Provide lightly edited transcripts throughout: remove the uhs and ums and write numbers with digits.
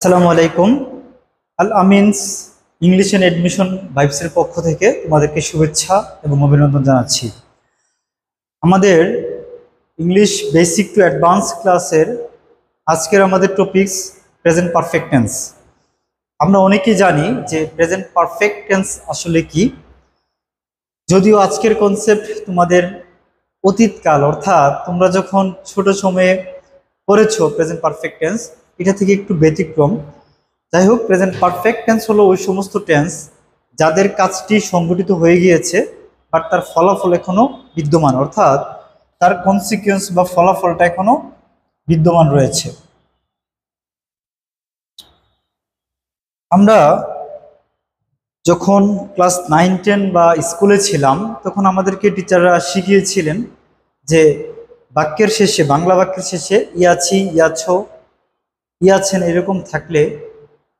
আসসালামু আলাইকুম। আল Amin's English and admission ভাইবসের পক্ষ থেকে তোমাদেরকে শুভেচ্ছা এবং অভিনন্দন জানাচ্ছি। আমাদের ইংলিশ বেসিক টু অ্যাডভান্স ক্লাসের আজকের আমাদের টপিকস প্রেজেন্ট পারফেক্ট টেন্স। আমরা অনেকেই জানি যে প্রেজেন্ট পারফেক্ট টেন্স আসলে কি, যদিও আজকের কনসেপ্ট তোমাদের অতীতকাল, অর্থাৎ তোমরা যখন ছোট সময়ে পড়েছো প্রেজেন্ট পারফেক্ট টেন্স, এটা থেকে একটু ব্যতিক্রম। যাই হোক, প্রেজেন্ট পারফেক্ট টেন্স হলো ওই সমস্ত টেন্স যাদের কাজটি সংঘটিত হয়ে গিয়েছে বাট তার ফলাফল এখনো বিদ্যমান, অর্থাৎ তার কনসিকুয়েন্স বা ফলাফলটা এখনো বিদ্যমান রয়েছে। আমরা যখন ক্লাস 9-10 বা স্কুলে ছিলাম তখন আমাদেরকে টিচাররা শিখিয়েছিলেন যে বাক্যের শেষে, বাংলা বাক্যের শেষে ইয়াছি, ইয়াছো, ইয়াছেন এরকম থাকলে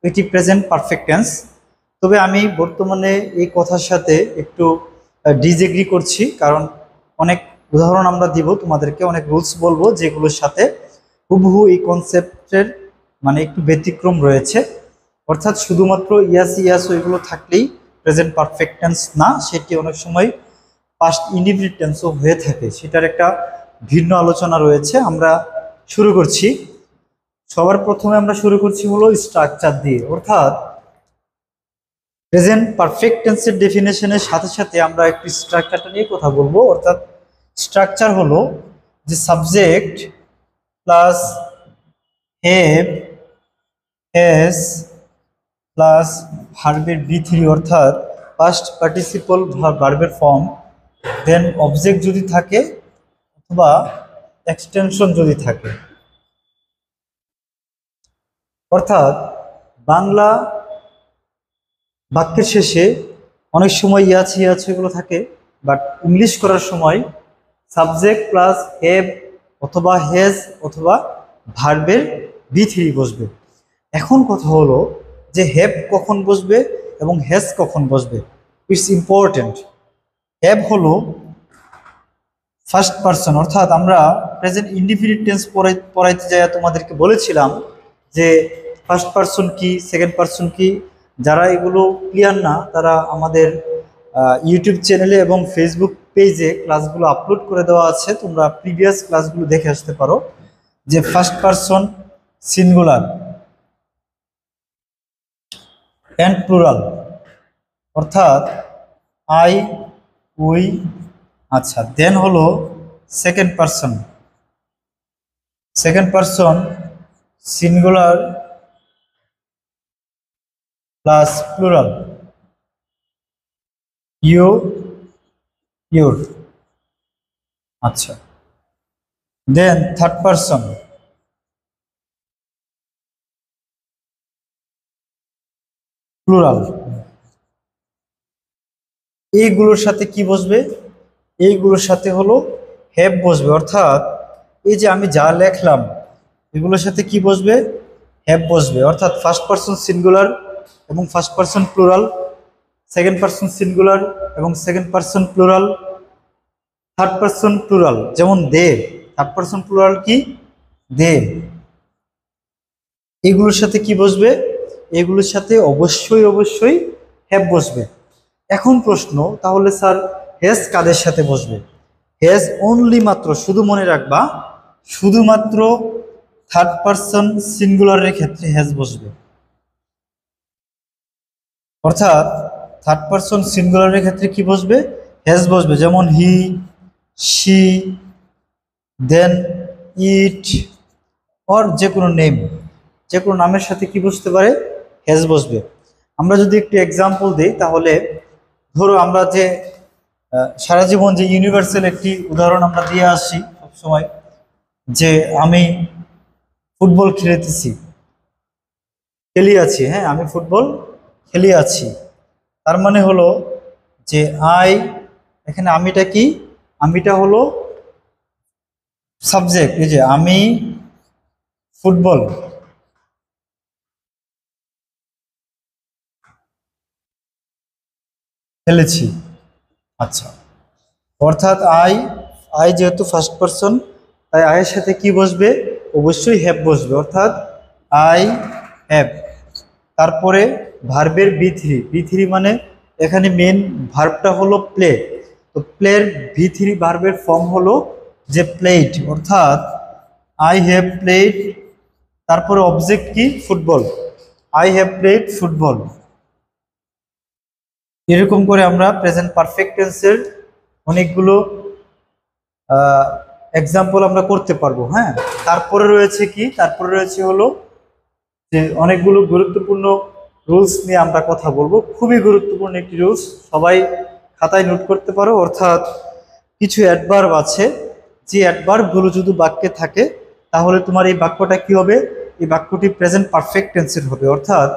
এটি প্রেজেন্ট পারফেক্ট টেন্স। তবে আমি বর্তমানে এই কথার সাথে একটু ডিসএগ্রি করছি, কারণ অনেক উদাহরণ আমরা দিব তোমাদেরকে, অনেক রুলস বলবো যেগুলোর সাথে হুবহু এই কনসেপ্টের মানে একটু ব্যতিক্রম রয়েছে। অর্থাৎ শুধুমাত্র ইয়াসি, ইয়াসো এগুলো থাকলেই প্রেজেন্ট পারফেক্ট টেন্স না, সেটি অনেক সময় পাস্ট ইনডিফিনিট টেন্সও হয়ে থাকে, সেটার একটা ভিন্ন আলোচনা রয়েছে। আমরা শুরু করছি। সবার প্রথমে আমরা শুরু করছি হলো স্ট্রাকচার দিয়ে, অর্থাৎ প্রেজেন্ট পারফেক্ট টেন্সের ডেফিনেশনের সাথে সাথে আমরা একটি স্ট্রাকচারটা নিয়ে কথা বলবো। অর্থাৎ স্ট্রাকচার হলো যে subject plus have, has plus ভার্বের V3, অর্থাৎ পাস্ট পার্টিসিপল ভার্বের ফর্ম, দেন অবজেক্ট যদি থাকে অথবা এক্সটেনশন যদি থাকে। অর্থাৎ বাংলা বাক্যের শেষে অনেক সময় ইয়াছে, ইয়াছে এগুলো থাকে, বাট ইংলিশ করার সময় সাবজেক্ট প্লাস হ্যাভ অথবা হ্যাজ অথবা ভার্বের V3 বসবে। এখন কথা হলো যে হ্যাভ কখন বসবে এবং হ্যাজ কখন বসবে। It's important. হ্যাভ হলো ফার্স্ট পারসন, অর্থাৎ আমরা প্রেজেন্ট ইনডিফিনিট টেন্স পড়াইতে যাই তোমাদেরকে বলেছিলাম যে ফার্স্ট পারসন কি, সেকেন্ড পারসন কি। যারা এগুলো ক্লিয়ার না তারা আমাদের ইউটিউব চ্যানেলে এবং ফেসবুক পেজে ক্লাসগুলো আপলোড করে দেওয়া আছে, তোমরা প্রিভিয়াস ক্লাসগুলো দেখে আসতে পারো। যে first person singular and plural, অর্থাৎ আই, উই, আচ্ছা, দেন হলো second person, second person singular plus plural, you, your, আচ্ছা, দেন থার্ড পারসন প্লুরাল। এইগুলোর সাথে কি বসবে? এইগুলোর সাথে হলো হ্যাভ বসবে, অর্থাৎ এই যে আমি যা লেখলাম এগুলোর সাথে কি বসবে? হ্যাভ বসবে। অর্থাৎ ফার্স্ট পারসন সিঙ্গুলার এবং first person plural, second person singular এবং second person plural, third person plural, যেমন দে, থার্ড পারসন প্লুরাল কি? দে। এগুলোর সাথে কি বসবে? এগুলোর সাথে অবশ্যই অবশ্যই হ্যাভ বসবে। এখন প্রশ্ন, তাহলে স্যার হ্যাজ কাদের সাথে বসবে? হ্যাজ অনলি মাত্র, শুধু মনে রাখবা, শুধুমাত্র থার্ড পারসন সিঙ্গুলারের ক্ষেত্রে হ্যাজ বসবে। অর্থাৎ থার্ড পারসন সিঙ্গুলারের ক্ষেত্রে কি বসবে? হ্যাজ বসবে। যেমন হি, শি, দেন ইট, অর যে কোনো নেম, যে কোনো নামের সাথে কি বসতে পারে? হ্যাজ বসবে। আমরা যদি একটু এক্সাম্পল দিই, তাহলে ধরো আমরা যে সারা জীবন যে ইউনিভার্সাল একটি উদাহরণ আমরা দিয়ে আসি সবসময়, যে আমি ফুটবল খেলি আছি, হ্যাঁ আমি ফুটবল খেলি আছি, তার মানে হলো যে আই, এখানে আমিটা কি? আমিটা হলো সাবজেক্ট, এই যে আমি ফুটবল খেলেছি, আচ্ছা। অর্থাৎ আই যেহেতু ফার্স্ট পারসন, তাই আয়ের সাথে কি বসবে? অবশ্যই হ্যাভ বসবে। অর্থাৎ আই হ্যাভ। তারপরে ভার্বের বি থ্রি মানে এখানে মেন ভার্বটা হলো প্লে। তো প্লের ভি3 ভার্বের ফর্ম হলো যে প্লেড, অর্থাৎ আই হ্যাভ প্লেড, তারপরে অবজেক্ট কি football, I have played football. এরকম করে আমরা প্রেজেন্ট পারফেক্ট টেন্সের অনেকগুলো এক্সাম্পল আমরা করতে পারবো। হ্যাঁ, তারপরে রয়েছে কি, তারপরে রয়েছে হলো যে অনেকগুলো গুরুত্বপূর্ণ রুলস নিয়ে আমরা কথা বলবো। খুবই গুরুত্বপূর্ণ একটি রুলস, সবাই খাতায় নোট করতে পারো। অর্থাৎ কিছু অ্যাডভার্ব আছে, যে অ্যাডভার্বগুলো যদি বাক্যে থাকে তাহলে তোমার এই বাক্যটা কি হবে, এই বাক্যটি প্রেজেন্ট পারফেক্ট টেন্সের হবে। অর্থাৎ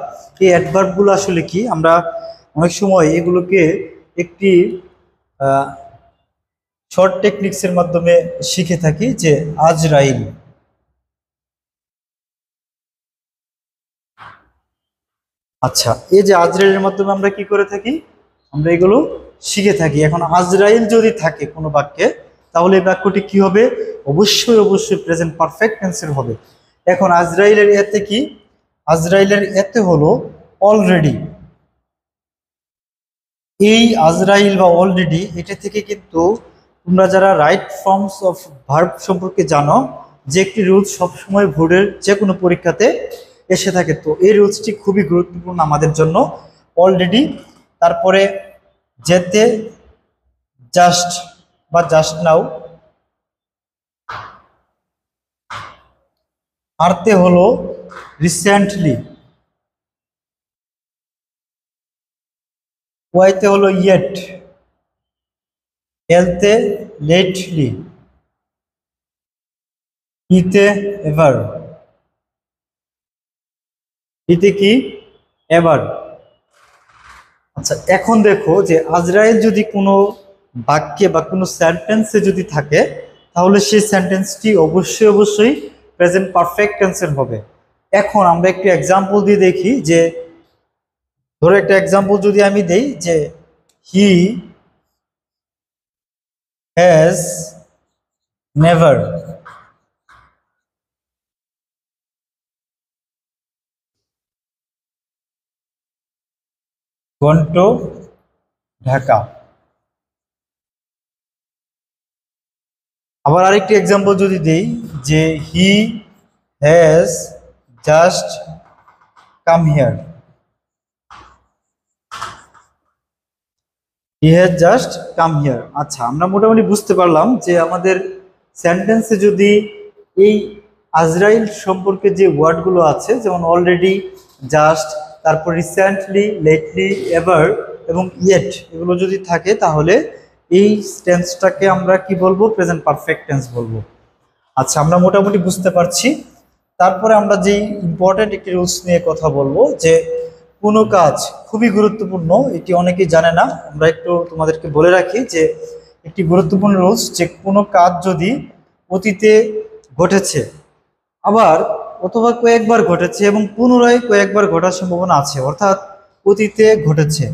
এই অ্যাডভার্বগুলো আসলে কি, আমরা অনেক সময় এগুলোকে একটি শর্ট টেকনিক্সের মাধ্যমে শিখে থাকি, যে আজরাইল। আচ্ছা, এই যে আজরাইলের মাধ্যমে আমরা কি করে থাকি, আমরা এগুলো শিখে থাকি। এখন আজরাইল যদি থাকে কোনো বাক্যে তাহলে এই বাক্যটি কি হবে, অবশ্যই অবশ্যই প্রেজেন্ট পারফেক্ট টেন্সের হবে। এখন আজরাইলের এতে কি, আজরাইলের এতে হলো অলরেডি। এই আজরাইল বা অলরেডি এটা থেকে কিন্তু তোমরা যারা রাইট ফর্মস অফ ভার্ব সম্পর্কে জানো, যে একটি রুলস সবসময় বোর্ডের যে কোনো পরীক্ষাতে এসে থাকে, তো এই রুলসটি খুবই গুরুত্বপূর্ণ আমাদের জন্য। অলরেডি, তারপরে যেতে জাস্ট বা জাস্ট নাও, আরতে হলো রিসেন্টলি, ওয়াইতে হলো ইয়েট, এলতে লেটলি, ইতে এভার, ইতে কি এভার। আচ্ছা, এখন দেখো যে আজরাইল যদি কোনো বাক্যে বা কোনো সেন্টেন্সে যদি থাকে তাহলে সেই সেন্টেন্সটি অবশ্যই অবশ্যই প্রেজেন্ট পারফেক্ট টেন্সের হবে। এখন আমরা একটি এক্সাম্পল দিয়ে দেখি, যে ধরো একটা এক্সাম্পল যদি আমি দেই, যে he has never gone to Dhaka. আবার আরেকটি এক্সাম্পল যদি দেই, যে he has just come here, he has just come here. আচ্ছা, আমরা মোটামুটি বুঝতে পারলাম যে আমাদের সেন্টেন্সে যদি এই আজরাইল সম্পর্কে যে ওয়ার্ডগুলো আছে, যেমন অলরেডি, জাস্ট, তারপর রিসেন্টলি, লেটলি, এভার এবং ইয়েট, এগুলো যদি থাকে তাহলে এই টেন্সটাকে আমরা কি বলবো, প্রেজেন্ট পারফেক্ট টেন্স বলবো। আচ্ছা, আমরা মোটামুটি বুঝতে পারছি। তারপরে আমরা যেই ইম্পর্টেন্ট একটি রুলস নিয়ে কথা বলবো, যে কোনো কাজ খুবই গুরুত্বপূর্ণ, এটি অনেকেই জানে না, আমরা একটু তোমাদেরকে বলে রাখি যে একটি গুরুত্বপূর্ণ রুলস, যে কোনো কাজ যদি অতীতে ঘটেছে, আবার অথবা কয়েকবার ঘটেছে এবং পুনরায় কয়েকবার ঘটার সম্ভাবনা আছে, অর্থাৎ অতীতে ঘটেছে,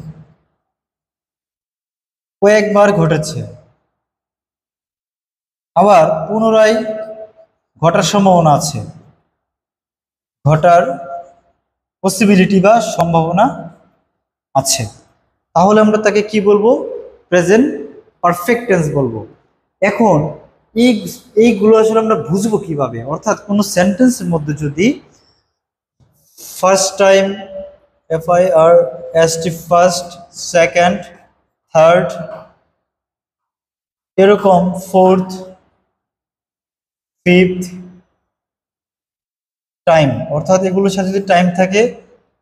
কয়েকবার ঘটেছে, আবার পুনরায় ঘটার সম্ভাবনা আছে, ঘটার পসিবিলিটি বা সম্ভাবনা আছে, তাহলে আমরা তাকে কি বলবো, প্রেজেন্ট পারফেক্ট টেন্স বলবো। এখন এই এইগুলো আসলে আমরা বুঝবো কিভাবে, অর্থাৎ কোনো সেন্টেন্সের মধ্যে যদি first time, FIRST, first, second, third, এরকম ফোর্থ, ফিফথ টাইম, অর্থাৎ এগুলোর সাথে যদি টাইম থাকে,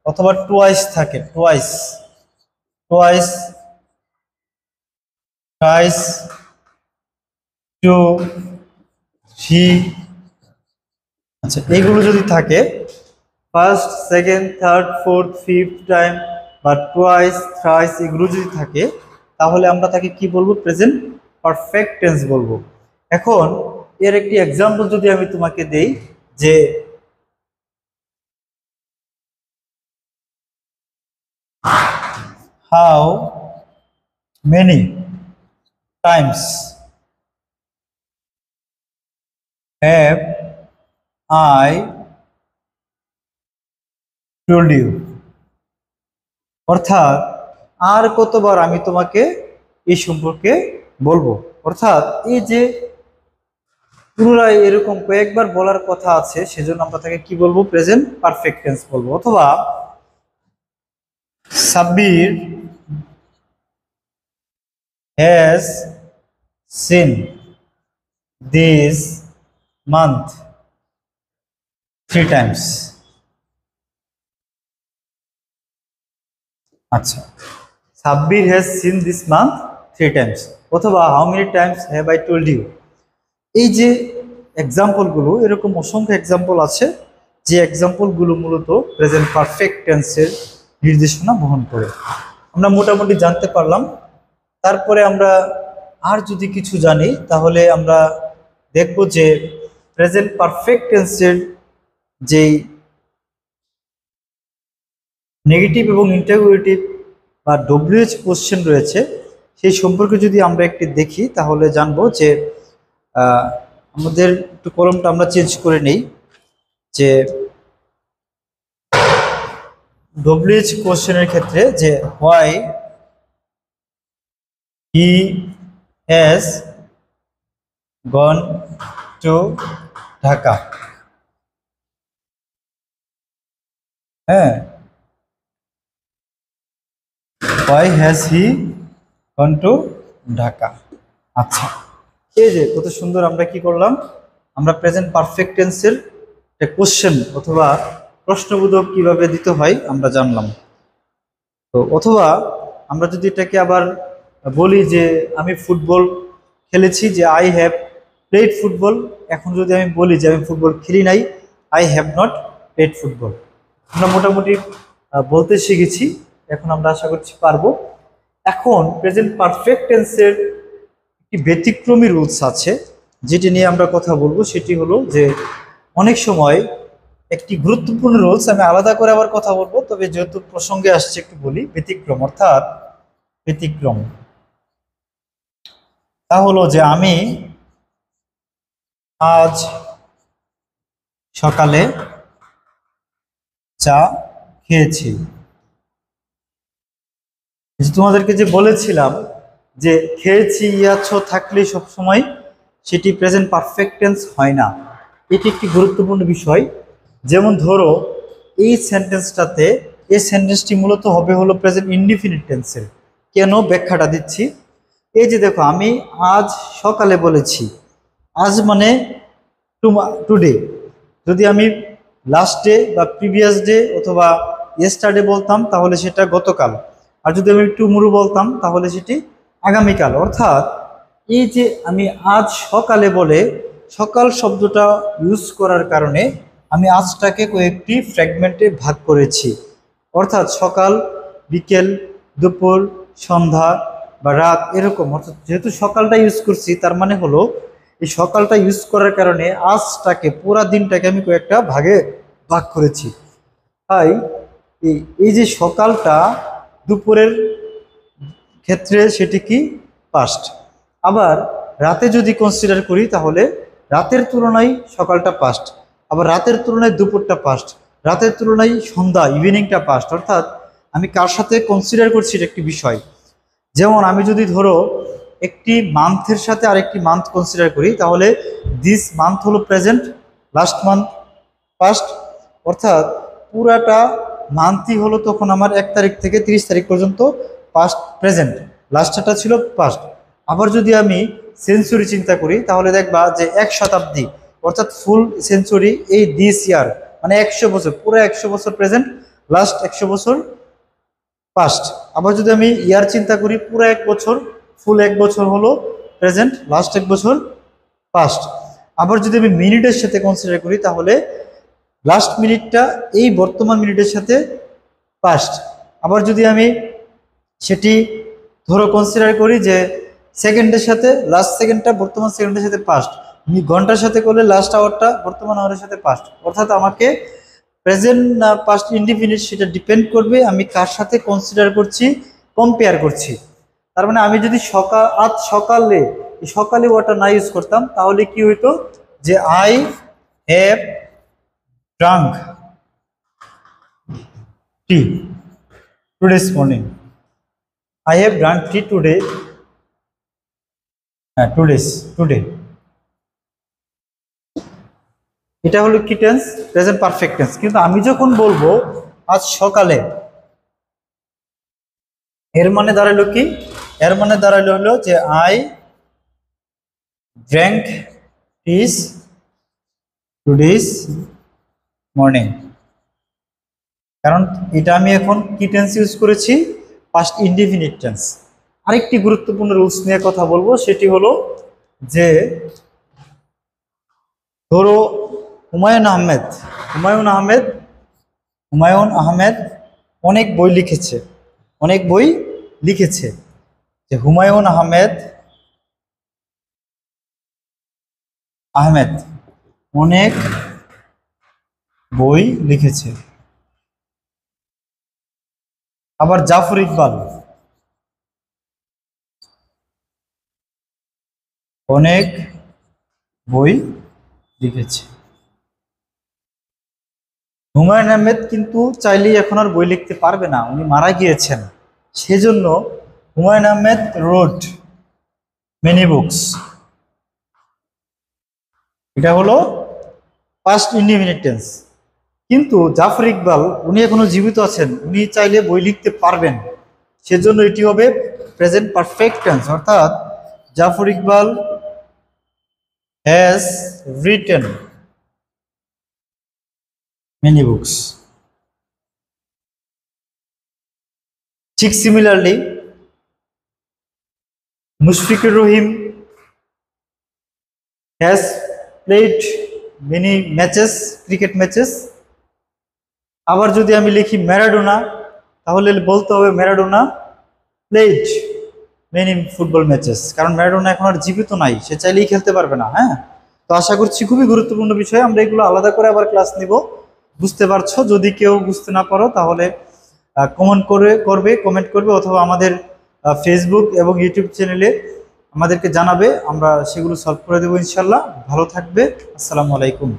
অথবা টোয়াইস থাকে, twice, twice, thrice, two, three, আচ্ছা এইগুলো যদি থাকে, first, second, third, fourth, fifth time বা টোয়াইস, থ্রাইস, এগুলো যদি থাকে তাহলে আমরা তাকে কি বলবো, প্রেজেন্ট পারফেক্ট টেন্স বলবো। এখন এর একটি এক্সাম্পল যদি আমি তোমাকে দেই, যে how many times have I told you, অর্থাৎ আর কতবার আমি তোমাকে এই সম্পর্কে বলবো। অর্থাৎ এই যে পুনরায় এরকম কয়েকবার বলার কথা আছে, সেজন্য আমরা তাকে কি বলবো? প্রেজেন্ট পারফেক্ট টেন্স বলবো। অথবা Sabbir has seen this month 3 times। আচ্ছা, Sabbir has seen this month 3 times, অথবা how many times have I told you. এই যে এক্সাম্পলগুলো, এরকম অসংখ্য এক্সাম্পল আছে যে এক্সাম্পলগুলো মূলত প্রেজেন্ট পারফেক্ট টেন্সের নির্দেশনা বহন করে। আমরা মোটামুটি জানতে পারলাম। তারপরে আমরা আর যদি কিছু জানি তাহলে আমরা দেখব যে প্রেজেন্ট পারফেক্ট টেন্সের যেই নেগেটিভ এবং ইন্টারোগেটিভ বা ডব্লিউএইচ কোশ্চেন রয়েছে সেই সম্পর্কে যদি আমরা একটি দেখি তাহলে জানবো যে আমাদের একটু কলমটা আমরা চেঞ্জ করে নেই, যে ডব্লিউএইচ কোশ্চেনের ক্ষেত্রে যে why he has gone to Dhaka, হ্যাঁ, why has he gone to Dhaka. আচ্ছা, এই যে কত সুন্দর আমরা কি করলাম, আমরা প্রেজেন্ট পারফেক্ট টেন্সের একটা কোশ্চেন অথবা প্রশ্নবোধক কিভাবে দিতে হয় আমরা জানলাম। তো অথবা আমরা যদি এটাকে আবার বলি যে আমি ফুটবল খেলেছি, যে আই হ্যাভ প্লেড ফুটবল। এখন যদি আমি বলি যে আমি ফুটবল খেলি নাই, I have not played football. আমরা মোটামুটি বলতে শিখেছি, এখন আমরা আশা করছি পারবো। এখন প্রেজেন্ট পারফেক্ট টেন্সের একটি ব্যতিক্রমী রুলস আছে যেটি নিয়ে আমরা কথা বলবো। সেটি হলো যে অনেক সময় একটি গুরুত্বপূর্ণ রুলস, আমি আলাদা করে আবার কথা বলবো, তবে যেহেতু প্রসঙ্গে আসছে একটু বলি। ব্যতিক্রম অর্থাৎ ব্যতিক্রম তা হলো যে আমি আজ সকালে চা খেয়েছি। তোমাদেরকে যে বলেছিলাম যে খেয়েছি ইয়াছ থাকলে সবসময় সেটি প্রেজেন্ট পারফেক্ট টেন্স হয় না, এটি একটি গুরুত্বপূর্ণ বিষয়। যেমন ধরো এই সেন্টেন্সটাতে, এই সেন্টেন্সটি মূলত হবে হলো প্রেজেন্ট ইনডিফিনিট টেন্সের। কেন? ব্যাখ্যাটা দিচ্ছি। এই যে দেখো, আমি আজ সকালে বলেছি, আজ মানে টুডে। যদি আমি লাস্ট ডে বা প্রিভিয়াস ডে অথবা ইয়েস্টারডে বলতাম তাহলে সেটা গতকাল, আর যদি আমি টুমরো বলতাম তাহলে সেটি আগামীকাল। অর্থাৎ এই যে আমি আজ সকালে বলে সকাল শব্দটা ইউজ করার কারণে আমি আজটাকে কয়েকটি ফ্র্যাগমেন্টে ভাগ করেছি। অর্থাৎ সকাল, বিকেল, দুপুর, সন্ধ্যা বা রাত, এরকম। অর্থাৎ যেহেতু সকালটা ইউজ করছি, তার মানে হলো এই সকালটা ইউজ করার কারণে আজটাকে, পুরা দিনটাকে আমি কয়েকটা ভাগে ভাগ করেছি। তাই এই যে সকালটা দুপুরের ক্ষেত্রে সেটি কি? পাস্ট। আবার রাতে যদি কনসিডার করি তাহলে রাতের তুলনায় সকালটা পাস্ট, আবার রাতের তুলনায় দুপুরটা পাস্ট, রাতের তুলনায় সন্ধ্যা ইভিনিংটা পাস্ট। অর্থাৎ আমি কার সাথে কনসিডার করছি এটা একটি বিষয়। যেমন আমি যদি ধরো একটি মান্থের সাথে আরেকটি মান্থ কনসিডার করি তাহলে দিস মান্থ হলো প্রেজেন্ট, লাস্ট মান্থ পাস্ট। অর্থাৎ পুরাটা মান্থই হলো তখন আমার 1 তারিখ থেকে 30 তারিখ পর্যন্ত পাস্ট প্রেজেন্ট, লাস্টটা ছিল পাস্ট। আবার যদি আমি সেঞ্চুরি চিন্তা করি তাহলে দেখবা যে 1 শতাব্দী, অর্থাৎ ফুল সেঞ্চুরি, এই দিস ইয়ার মানে 100 বছর, পুরো 100 বছর প্রেজেন্ট, লাস্ট 100 বছর পাস্ট। আবার যদি আমি ইয়ার চিন্তা করি, পুরো 1 বছর, ফুল 1 বছর হলো প্রেজেন্ট, লাস্ট 1 বছর পাস্ট। আবার যদি আমি মিনিটের সাথে কনসিডার করি তাহলে লাস্ট মিনিটটা এই বর্তমান মিনিটের সাথে পাস্ট। আবার যদি আমি সেটি ধরো কনসিডার করি যে সেকেন্ডের সাথে, লাস্ট সেকেন্ডটা বর্তমান সেকেন্ডের সাথে পাস্ট, ঘন্টার সাথে করলে লাস্ট আওয়ারটা বর্তমান আওয়ারের সাথে পাস্ট। অর্থাৎ আমাকে প্রেজেন্ট না পাস্ট ইনডিফিনিট সেটা ডিপেন্ড করবে আমি কার সাথে কনসিডার করছি, কম্পেয়ার করছি। তার মানে আমি যদি আজ সকালে, সকালে ওয়াটার না ইউজ করতাম তাহলে কি হইতো, যে I have drunk tea today's morning. I have drunk tea today. Today. এটা হলো কি টেন্স? Present perfect tense. কিন্তু আমি যখন বলবো আজ সকালে, এর মানে দাঁড়ালো কি? এর মানে দাঁড়ালো হলো যে আই ড্র্যাঙ্ক টিস টুডেস মর্নিং। কারণ এটা আমি এখন কি টেন্স ইউজ করেছি? Past indefinite tense. আরেকটি গুরুত্বপূর্ণ রুলস নিয়ে কথা বলবো, সেটি হলো যে ধরো হুমায়ুন আহমেদ অনেক বই লিখেছে। যে হুমায়ুন আহমেদ অনেক বই লিখেছে। আবার জাফর ইকবাল অনেক বই লিখেছে। হুমায়ুন আহমেদ কিন্তু চাইলেই এখন আর বই লিখতে পারবে না, উনি মারা গিয়েছেন। সেজন্য হুমায়ুন আহমেদ রোট মেনি বুকস। এটা হলো পাস্ট ইনডিফিনিট টেন্স। কিন্তু জাফর ইকবাল উনি এখনো জীবিত আছেন, উনি চাইলে বই লিখতে পারবেন, সেজন্য এটি হবে প্রেজেন্ট পারফেক্ট টেন্স। অর্থাৎ Zafar Iqbal has written many books. ঠিক similarly Mushfiqur Rahim has played many matches, cricket matches. আবার যদি আমি লিখি ম্যারাডোনা, তাহলে বলতে হবে Maradona played many football matches. কারণ ম্যারাডোনা এখন আর জীবিত নাই, সে চাইলেই খেলতে পারবে না। হ্যাঁ, তো আশা করছি খুবই গুরুত্বপূর্ণ বিষয়, আমরা এগুলো আলাদা করে আবার ক্লাস নিব। বুঝতে পারছো? যদি কেউ বুঝতে না পারো তাহলে কমেন্ট করবে অথবা আমাদের ফেসবুক এবং ইউটিউব চ্যানেলে আমাদেরকে জানাবে, আমরা সেগুলো সলভ করে দেবো ইনশাল্লাহ। ভালো থাকবে। আসসালামু আলাইকুম।